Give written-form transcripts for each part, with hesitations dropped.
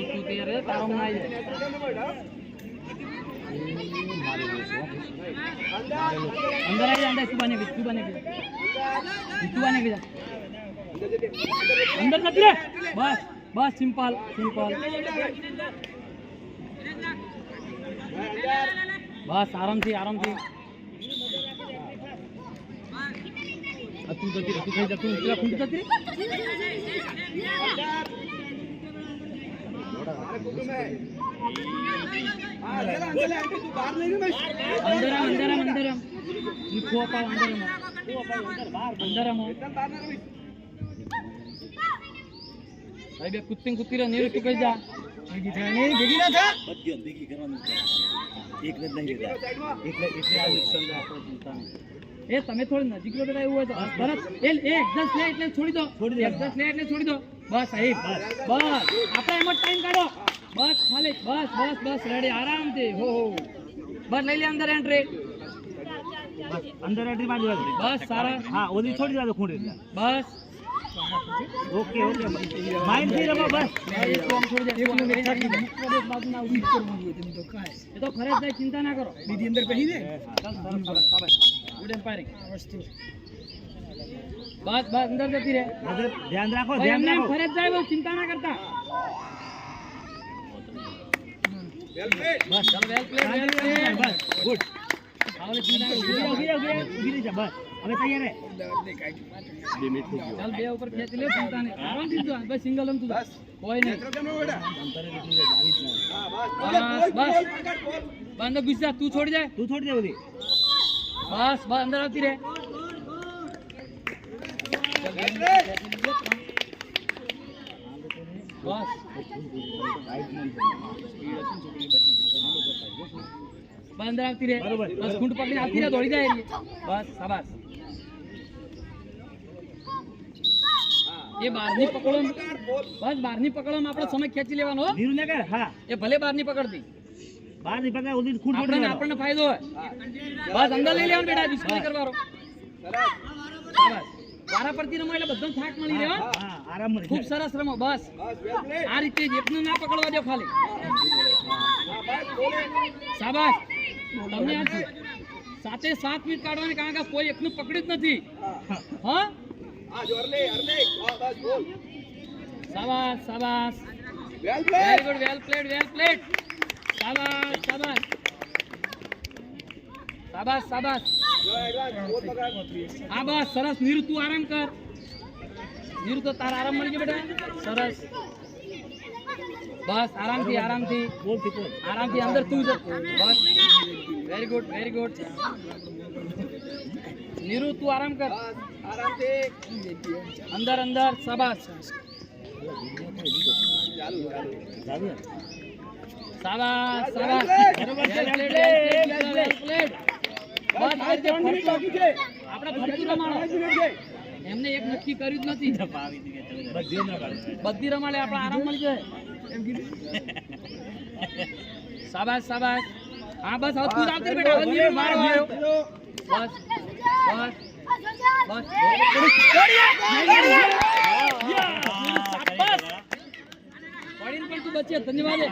તું તૈયાર હે તારો માં આવી अंदर आई अंदर सुबाने भी अंदर मत ले बस बस सिंपल सिंपल बस आराम से तू जल्दी तू खाई जा तू तेरा फुंड जाती रे अंदर कुत्ती रे नीर तू कहीं जा देखी ना था देखी करવાનું એક જ નહીં રહેતા એટલે આ નુકસાન આપણો ચિંતા નહીં એ તમે થોડી નજીક લો બેટા એવું હોય તો ભરત એ 10 લે એટલે છોડી દો 10 લે એટલે છોડી દો બસ સાહેબ બસ આપણે એમ ટાઈમ કાઢો બસ ખાલી બસ રેડી આરામથી હો બસ લઈ લે અંદર એન્ટ્રી બસ અંદર એન્ટ્રી બાજુ બસ સારા હા ઓલી છોડી દો ખૂંડી બસ ઓકે માઇન્ડ થી રમો બસ એક કોમ છોડી દે એક મિનિટ છાડી દે મુકવા બાજુ ના ઉભી કરવાનું હોય તમે તો કાય એ તો ફરજ જાય ચિંતા ના કરો દીદી અંદર કહી દે શાબાશ ગુડ એમ્પાયરિંગ વસ્તુ બસ અંદર જતી રહે ધ્યાન રાખો ફરજ જાય ચિંતા ના કરતા બસ ચાલો વેલ પ્લે બસ ગુડ આવલે ચિંતા ઉભી જા બસ હવે તૈયાર હે 2 મિનિટ થઈ ગયો ચાલ બે ઉપર ખેંચી લે ચિંતા નહીં આરામ થી તું બસ સિંગલ તું બસ કોઈ નહીં બસ બંધ ગુસ્સા તું છોડી દે બધી બસ અંદર આવતી રે બસ બંધ આવતી રે બસ ખૂંટ પકડીને આવતી રે દોડી જાય બસ શાબાશ એ બારની પકડો બસ બારની પકડવામાં આપણો સમય ખેંચી લેવાનો હા એ ભલે બારની પકડતી બારની પકડે ઓલી ખૂંટ પકડીને આપણને ફાયદો હોય બસ અંદર લઈ લેવાનું બેટા ડિસ્પ્લે કરવાનો શાબાશ વારા પરથી રમો એટલે બધો થાક મળી રહે હા આરામ મળી ખૂબ સરસ રમો બસ આ રીતે જ એકનું ના પકડવા દો ખાલી શાબાશ તમને આ સાથે 7 મિનિટ કાઢવાની કારણ કે કોઈ એકનું પકડ્યું જ નથી હા આ જો અરલે બસ બોલ શાબાશ વેલ પ્લેડ શાબાશ હા બસ સરસ નીરુ તું આરામ કર નીરુ તો તારા આરામ મળી ગયો બેટા સરસ બસ આરામથી અંદર તું જ બસ વેરી ગુડ નીરુ તું આરામ કર આરામથી અંદર શાબાશ એમને એક નક્કી કર્યું જ નથી બધી રમાડે આપણે આરામ મળી જાય શાબાશ હા બસ હવે તું આવતી બેટા હવે મારો આવ્યો બસ પડીને પણ તું બચે ધન્યવાદ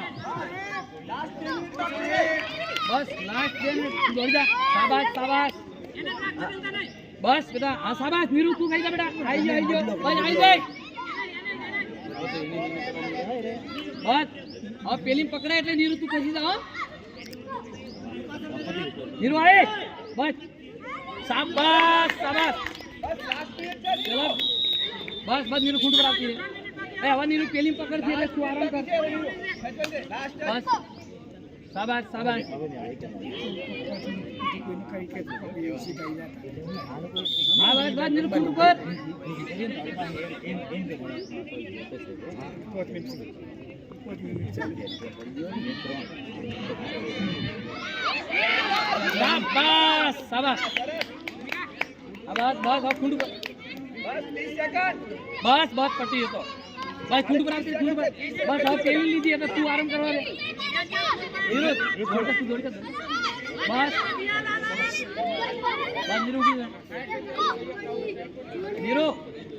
બસ લાસ્ટ ગેમ દોડી જા શાબાશ બસ બેટા હા શાબાશ નીરુ તું ખાઈ જા બેટા આવી ગયો બસ આવી જાય બસ હવે પેલી પકડાય એટલે નીરુ તું ખસી જા નીરુ આય બસ શાબાશ ચલો બસ નીરુ ખૂંટ પર આવતી રે એ હવે નીરુ પેલી પકડતી એટલે તું આરામ કર બસ શાબાશ હા બસ નીરુ ખૂંટ પર શાબાશ બસ ખૂંટ પર બસ 30 સેકન્ડ બસ પટી હતો બસ ખૂંટ પર આવતી ખૂંટ પર બસ હવે પેલી લીધી એટલે તું આરામ કરવા દે હીરો એક ઘોડે તું દોડી કર બસ નીરુ ઉભી નીરો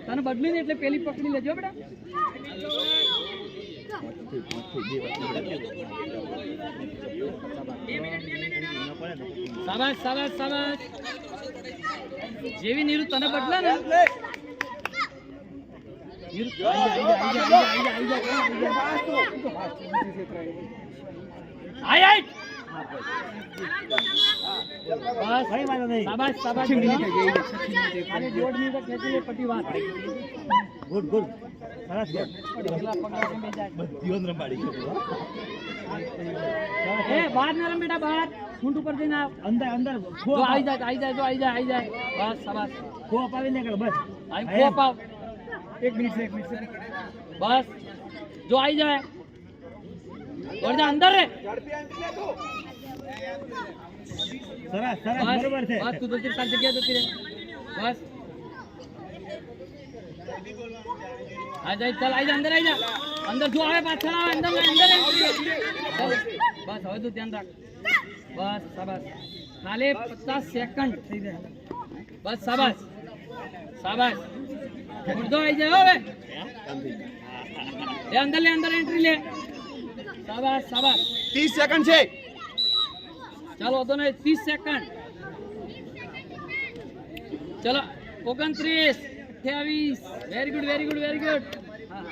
તને બદલી ને એટલે પેલી પકડી લેજો બેટા શાબાશ શાબાશ શાબાશ જેવી નીરુ તને બદલા ને નીરુ આય આય બસ ભાઈ વાળો નહીં શાબાશ શાબાશ આને જોડ ની તો ખેંચી લે પટી વાત ગુડ ગુડ સરસ ગેમ પગલા પગલા બે જાય બધીઓ રંબાડી એ બહાર ના રમ બેટા બહાર સૂંઢ ઉપર જઈને અંદર અંદર જો આવી જાય બસ શાબાશ ખો અપાવી ને કર બસ આઈ ખો અપાવ 1 મિનિટ બસ જો આવી જાય ઓર જા અંદર રે સરસ સરસ બરોબર છે બસ તું તો તાર જગ્યા જતી રે બસ આ જાય ચાલ આઈ જા અંદર જો આવે પાછળ આવે અંદર બસ હવે તો ધ્યાન રાખ બસ શાબાશ ખાલી 50 સેકન્ડ થઈ જાય બસ શાબાશ શાબાશ મુર્દો આઈ જાય હવે એ અંદર એન્ટ્રી લે શાબાશ શાબાશ 30 સેકન્ડ છે ચાલો તો ને 30 સેકન્ડ ચલો 29 28 વેરી ગુડ હા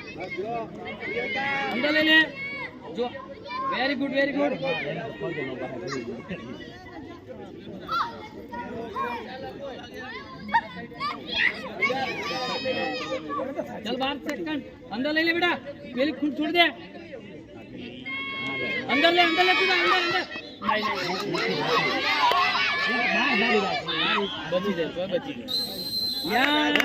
અંદર લઈ લે જો વેરી ગુડ चल 12 सेकंड अंदर ले बेटा पहले खून छोड़ दे अंदर ले तू अंदर नहीं बची दे यार